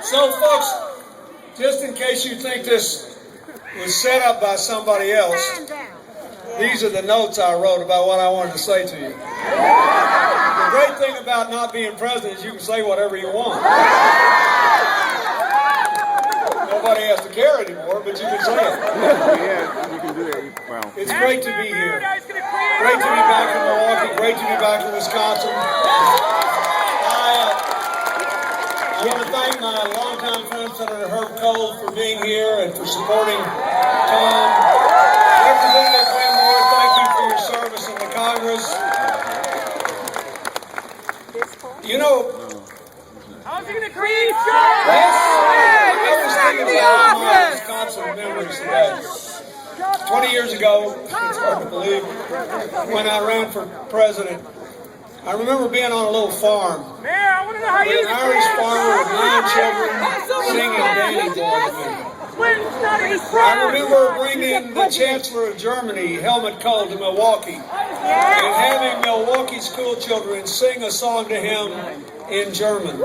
So, folks, just in case you think this was set up by somebody else, these are the notes I wrote about what I wanted to say to you. The great thing about not being president is you can say whatever you want. Nobody has to care anymore, but you can say it. Yeah, you can do that. Wow. It's great to be here. Great to be back in Milwaukee. Great to be back in Wisconsin. I want to thank my longtime friend, Senator Herb Cole, for being here and for supporting Tom. Representative Glenn Moore, thank you for your service in the Congress. You know, how's he going to create jobs? I was thinking about my Wisconsin memories today. 20 years ago, it's hard to believe, when I ran for president, I remember being on a little farm Man, I want to know how with you an Irish farmer with 9 children singing Danny Boy to me. I remember bringing the Chancellor of Germany, Helmut Kohl, to Milwaukee and having Milwaukee school children sing a song to him in German.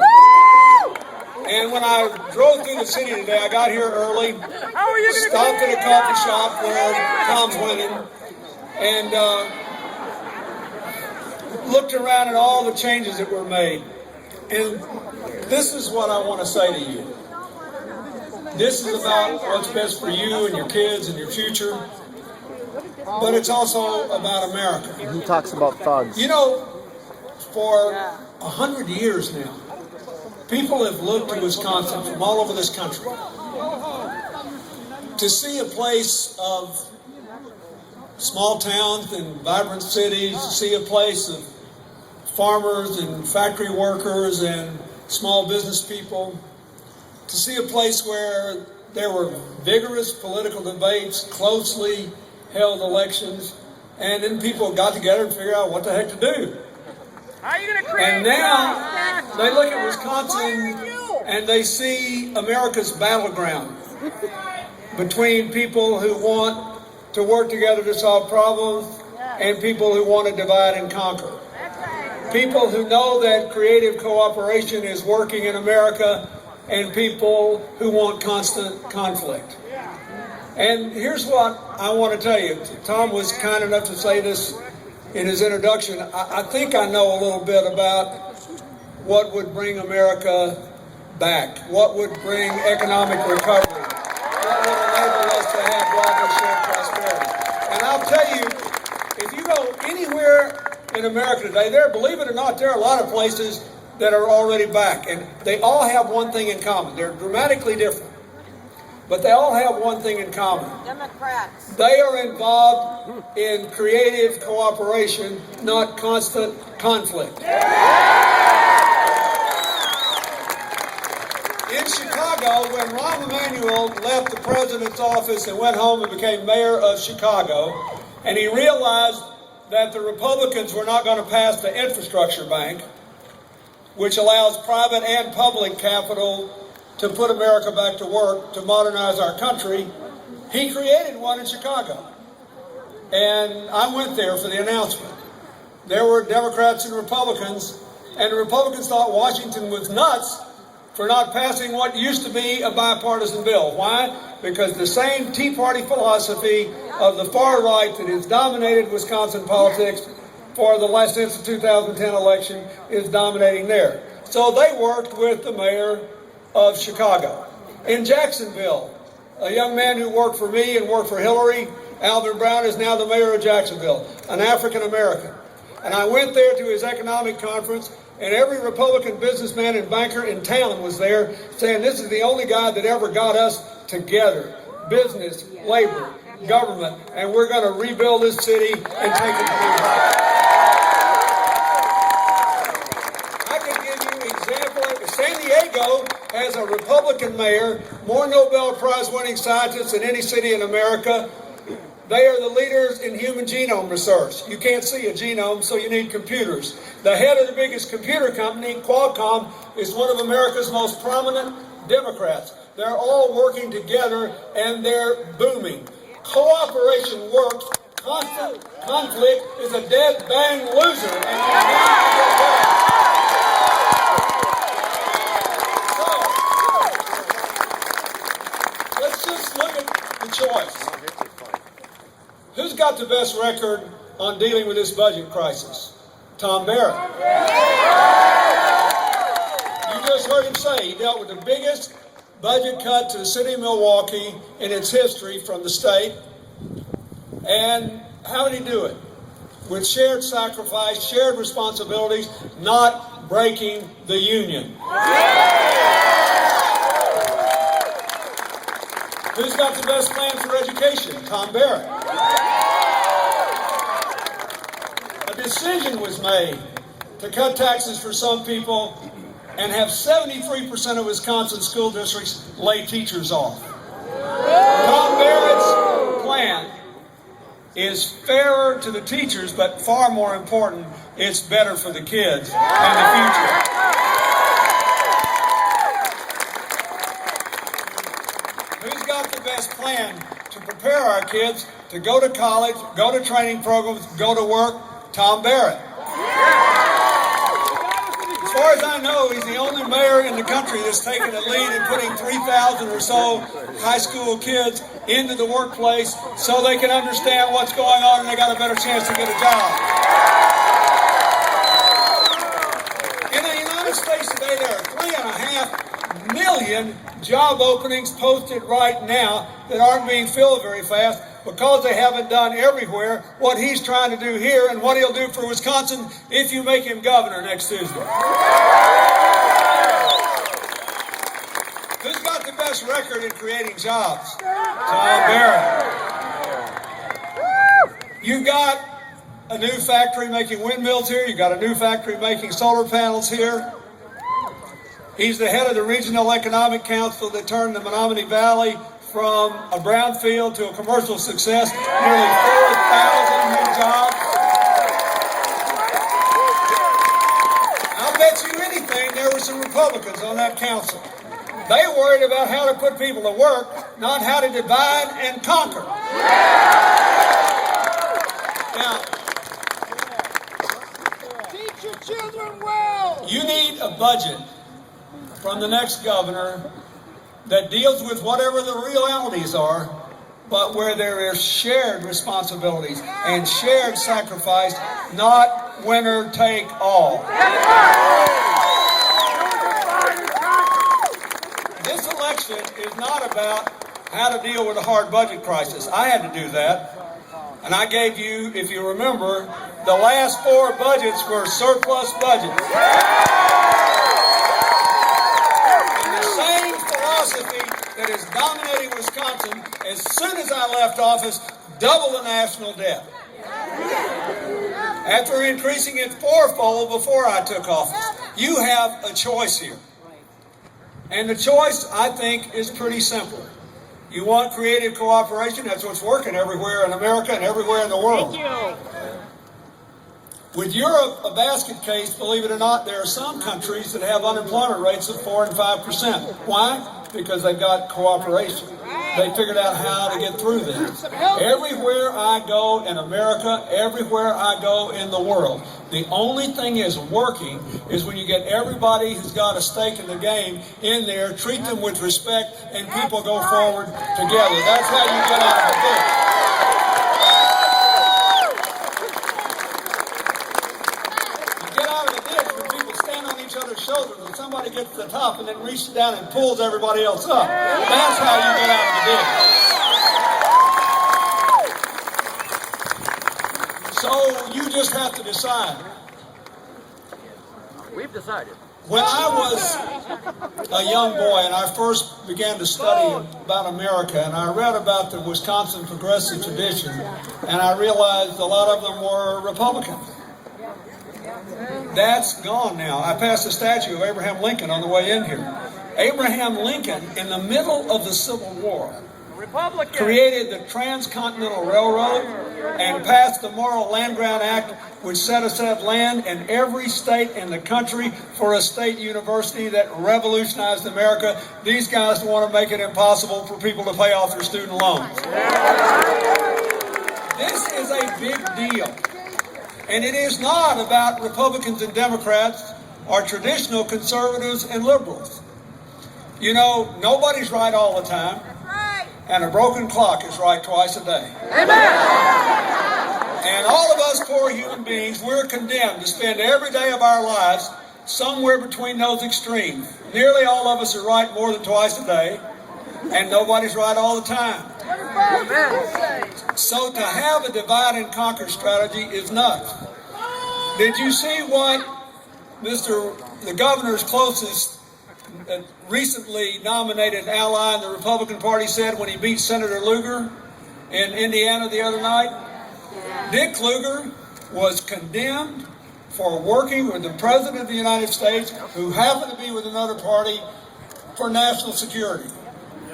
And when I drove through the city today, I got here early, stopped at a coffee shop where Tom's winning, and looked around at all the changes that were made. And this is what I want to say to you. This is about what's best for you and your kids and your future, but it's also about America. He talks about thugs. You know, for 100 years now, people have looked to Wisconsin from all over this country to see a place of small towns and vibrant cities, to see a place of farmers and factory workers and small business people, to see a place where there were vigorous political debates, closely held elections, and then people got together and figured out what the heck to do. How are you going to create And now they look at Wisconsin and they see America's battleground between people who want to work together to solve problems and people who want to divide and conquer. People who know that creative cooperation is working in America and people who want constant conflict. And here's what I want to tell you. Tom was kind enough to say this in his introduction. I think I know a little bit about what would bring America back, what would bring economic recovery, what would enable us to have broadly shared prosperity. And I'll tell you, if you go anywhere in America today, believe it or not, there are a lot of places that are already back. And they all have one thing in common. They're dramatically different. But they all have one thing in common. Democrats. They are involved in creative cooperation, not constant conflict. In Chicago, when Rahm Emanuel left the president's office and went home and became mayor of Chicago, and he realized that the Republicans were not going to pass the infrastructure bank, which allows private and public capital to put America back to work, to modernize our country, he created one in Chicago. And I went there for the announcement. There were Democrats and Republicans, and the Republicans thought Washington was nuts for not passing what used to be a bipartisan bill. Why? Because the same Tea Party philosophy of the far right that has dominated Wisconsin politics for the since the 2010 election is dominating there. So they worked with the mayor of Chicago. In Jacksonville, a young man who worked for me and worked for Hillary, Alvin Brown, is now the mayor of Jacksonville, an African American. And I went there to his economic conference, and every Republican businessman and banker in town was there saying this is the only guy that ever got us together, business, labor, government, and we're going to rebuild this city and take it to new heights. I could give you an example. San Diego has a Republican mayor, more Nobel Prize winning scientists than any city in America. They are the leaders in human genome research. You can't see a genome, so you need computers. The head of the biggest computer company, Qualcomm, is one of America's most prominent Democrats. They're all working together, and they're booming. Cooperation works. Constant conflict is a dead bang loser. So, choice. Who's got the best record on dealing with this budget crisis? Tom Barrett. You just heard him say he dealt with the biggest budget cut to the city of Milwaukee in its history from the state. And how did he do it? With shared sacrifice, shared responsibilities, not breaking the union. Who's got the best plan for education? Tom Barrett. A decision was made to cut taxes for some people and have 73% of Wisconsin school districts lay teachers off. Tom Barrett's plan is fairer to the teachers, but far more important, it's better for the kids and the future. Who's got the best plan to prepare our kids to go to college, go to training programs, go to work? Tom Barrett. As far as I know, he's the only mayor in the country that's taken a lead in putting 3,000 or so high school kids into the workplace so they can understand what's going on and they got a better chance to get a job. In the United States today, there are 3.5 million job openings posted right now that aren't being filled very fast because they haven't done everywhere what he's trying to do here and what he'll do for Wisconsin if you make him governor next Tuesday. Who's got the best record in creating jobs? Tom Barrett. You've got a new factory making windmills here. You've got a new factory making solar panels here. He's the head of the Regional Economic Council that turned the Menominee Valley from a brownfield to a commercial success, nearly 4,000 new jobs. I'll bet you anything there were some Republicans on that council. They worried about how to put people to work, not how to divide and conquer. Now, teach your children well. You need a budget from the next governor that deals with whatever the realities are, but where there is shared responsibilities and shared sacrifice, not winner take all. This election is not about how to deal with a hard budget crisis. I had to do that. And I gave you, if you remember, the last 4 budgets were surplus budgets. That is dominating Wisconsin as soon as I left office, double the national debt. After increasing it 4-fold before I took office. You have a choice here. And the choice, I think, is pretty simple. You want creative cooperation? That's what's working everywhere in America and everywhere in the world. Thank you. With Europe, a basket case, believe it or not, there are some countries that have unemployment rates of 4 and 5%. Why? Because they've got cooperation. They figured out how to get through this. Everywhere I go in America, everywhere I go in the world, the only thing is working is when you get everybody who's got a stake in the game in there, treat them with respect, and people go forward together. That's how you get out of the ditch. Shoulders and somebody gets to the top and then reaches down and pulls everybody else up. That's how you get out of the ditch. So you just have to decide. We've decided. When I was a young boy and I first began to study about America and I read about the Wisconsin progressive tradition and I realized a lot of them were Republican. That's gone now. I passed a statue of Abraham Lincoln on the way in here. Abraham Lincoln, in the middle of the Civil War, created the Transcontinental Railroad and passed the Morrill Land Grant Act, which set aside land in every state in the country for a state university that revolutionized America. These guys want to make it impossible for people to pay off their student loans. This is a big deal. And it is not about Republicans and Democrats or traditional conservatives and liberals. You know, nobody's right all the time. and a broken clock is right twice a day. Amen. And all of us poor human beings, we're condemned to spend every day of our lives somewhere between those extremes. Nearly all of us are right more than twice a day, and nobody's right all the time. So to have a divide and conquer strategy is nuts. Did you see what the governor's closest recently nominated ally in the Republican Party said when he beat Senator Lugar in Indiana the other night? Dick Lugar was condemned for working with the President of the United States, who happened to be with another party, for national security.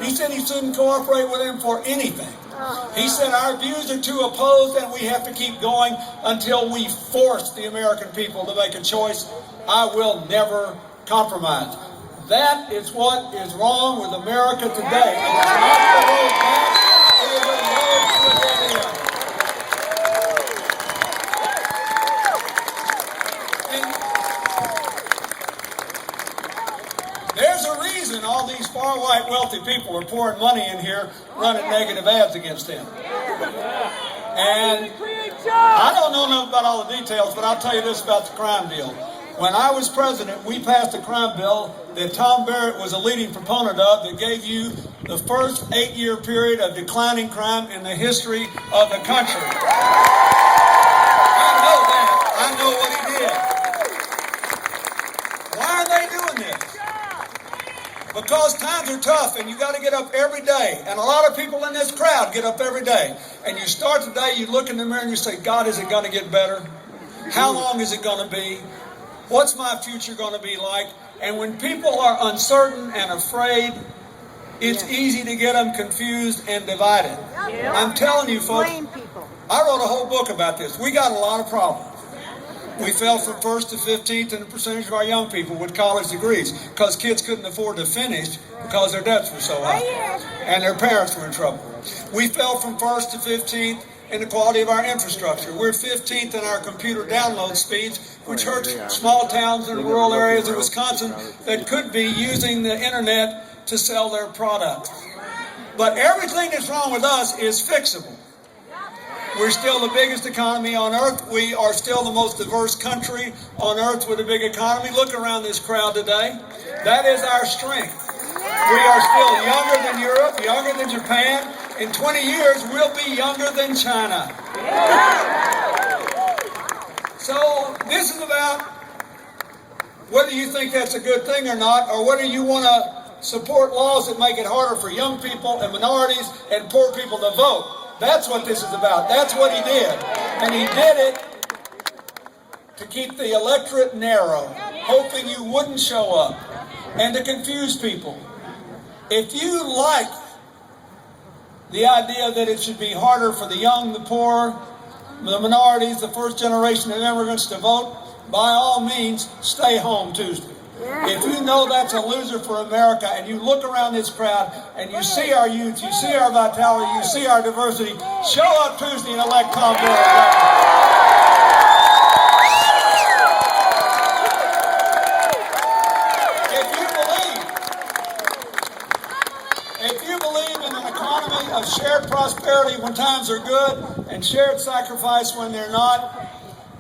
He said he shouldn't cooperate with him for anything. He said our views are too opposed and we have to keep going until we force the American people to make a choice. I will never compromise. That is what is wrong with America today. It is not the road back, it is a road to a dead end. There's a reason all these far-right wealthy people are pouring money in here running negative ads against them. And I don't know enough about all the details, but I'll tell you this about the crime deal. When I was president, we passed a crime bill that Tom Barrett was a leading proponent of that gave you the first 8-year period of declining crime in the history of the country. I know that. I know what he did. Why are they doing this? Because times are tough and you got to get up every day. And a lot of people in this crowd get up every day. And you start the day, you look in the mirror and you say, God, is it going to get better? How long is it going to be? What's my future going to be like? And when people are uncertain and afraid, it's easy to get them confused and divided. I'm telling you, folks, I wrote a whole book about this. We got a lot of problems. We fell from 1st to 15th in the percentage of our young people with college degrees because kids couldn't afford to finish because their debts were so high and their parents were in trouble. We fell from 1st to 15th in the quality of our infrastructure. We're 15th in our computer download speeds, which hurts small towns and rural areas of Wisconsin that could be using the internet to sell their products. But everything that's wrong with us is fixable. We're still the biggest economy on earth. We are still the most diverse country on earth with a big economy. Look around this crowd today. That is our strength. We are still younger than Europe, younger than Japan. In 20 years, we'll be younger than China. So this is about whether you think that's a good thing or not, or whether you want to support laws that make it harder for young people and minorities and poor people to vote. That's what this is about. That's what he did. And he did it to keep the electorate narrow, hoping you wouldn't show up, and to confuse people. If you like the idea that it should be harder for the young, the poor, the minorities, the first generation of immigrants to vote, by all means, stay home Tuesday. If you know that's a loser for America and you look around this crowd and you see our youth, you see our vitality, you see our diversity, show up Tuesday and elect Tom Barrett. If you believe in an economy of shared prosperity when times are good and shared sacrifice when they're not,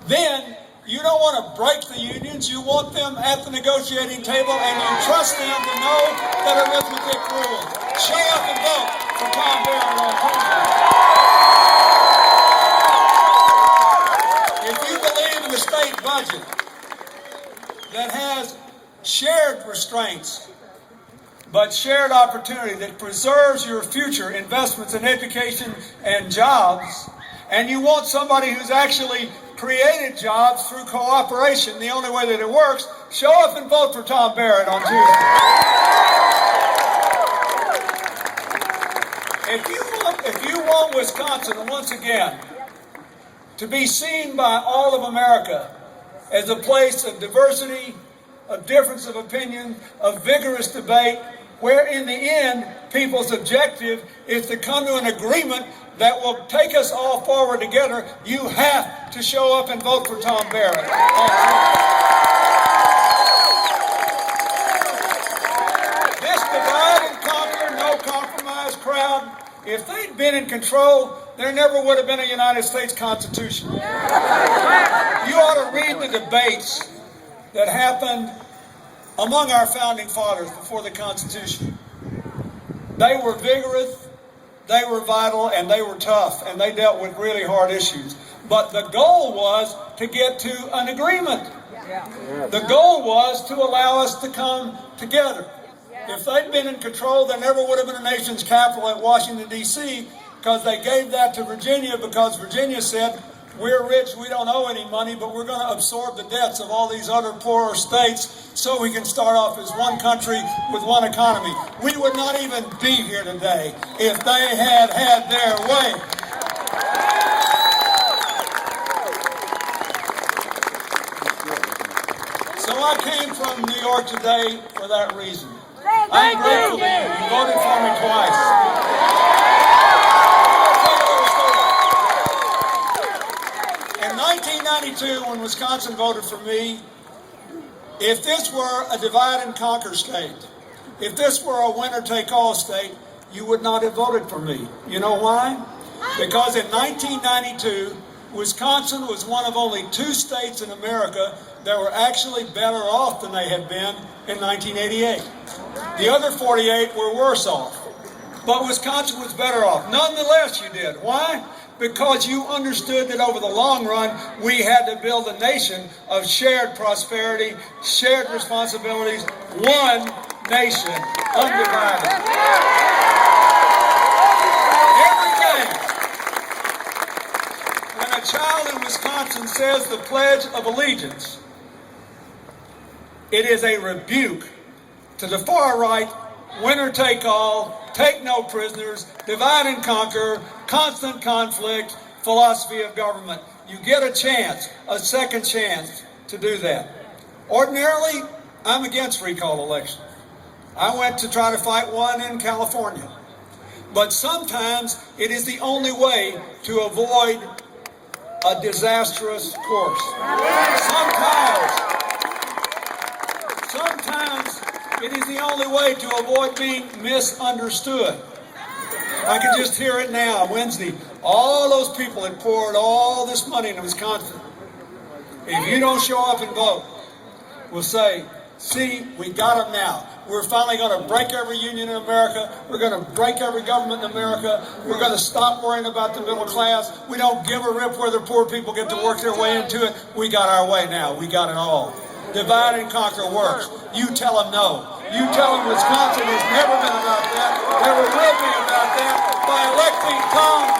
then you don't want to break the unions. You want them at the negotiating table, and you trust them to know that arithmetic rules. Show up and vote for Tom Barrett on Tuesday. If you believe in the state budget that has shared restraints, but shared opportunity that preserves your future investments in education and jobs, and you want somebody who's actually created jobs through cooperation, the only way that it works, show up and vote for Tom Barrett on Tuesday. If you want Wisconsin, once again, to be seen by all of America as a place of diversity, of difference of opinion, of vigorous debate, where in the end, people's objective is to come to an agreement that will take us all forward together, you have to show up and vote for Tom Barrett. This divide and conquer, no compromise crowd If they'd been in control, there never would have been a United States Constitution. You ought to read the debates that happened among our founding fathers before the Constitution. They were vigorous, they were vital, and they were tough, and they dealt with really hard issues. But the goal was to get to an agreement. The goal was to allow us to come together. If they'd been in control, there never would have been a nation's capital at Washington, D.C., because they gave that to Virginia because Virginia said, we're rich, we don't owe any money, but we're going to absorb the debts of all these other poorer states so we can start off as one country with one economy. We would not even be here today if they had had their way. So I came from New York today for that reason. I'm grateful to you. You voted for me twice. In 1992, when Wisconsin voted for me, if this were a divide and conquer state, if this were a winner-take-all state, you would not have voted for me. You know why? Because in 1992, Wisconsin was one of only 2 states in America that were actually better off than they had been in 1988. The other 48 were worse off. But Wisconsin was better off. Nonetheless, you did. Why? Because you understood that over the long run, we had to build a nation of shared prosperity, shared responsibilities, one nation, undivided. Every day, when a child in Wisconsin says the Pledge of Allegiance, it is a rebuke to the far right, winner take all, take no prisoners, divide and conquer, constant conflict, philosophy of government. You get a chance, a second chance to do that. Ordinarily, I'm against recall elections. I went to try to fight one in California. But sometimes it is the only way to avoid a disastrous course. Sometimes it is the only way to avoid being misunderstood. I can just hear it now, Wednesday. All those people that poured all this money into Wisconsin, if you don't show up and vote, will say, see, we got them now. We're finally going to break every union in America. We're going to break every government in America. We're going to stop worrying about the middle class. We don't give a rip whether poor people get to work their way into it. We got our way now. We got it all. Divide and conquer works. You tell them no. You tell them Wisconsin has never been about that, never will be about that, by electing Tom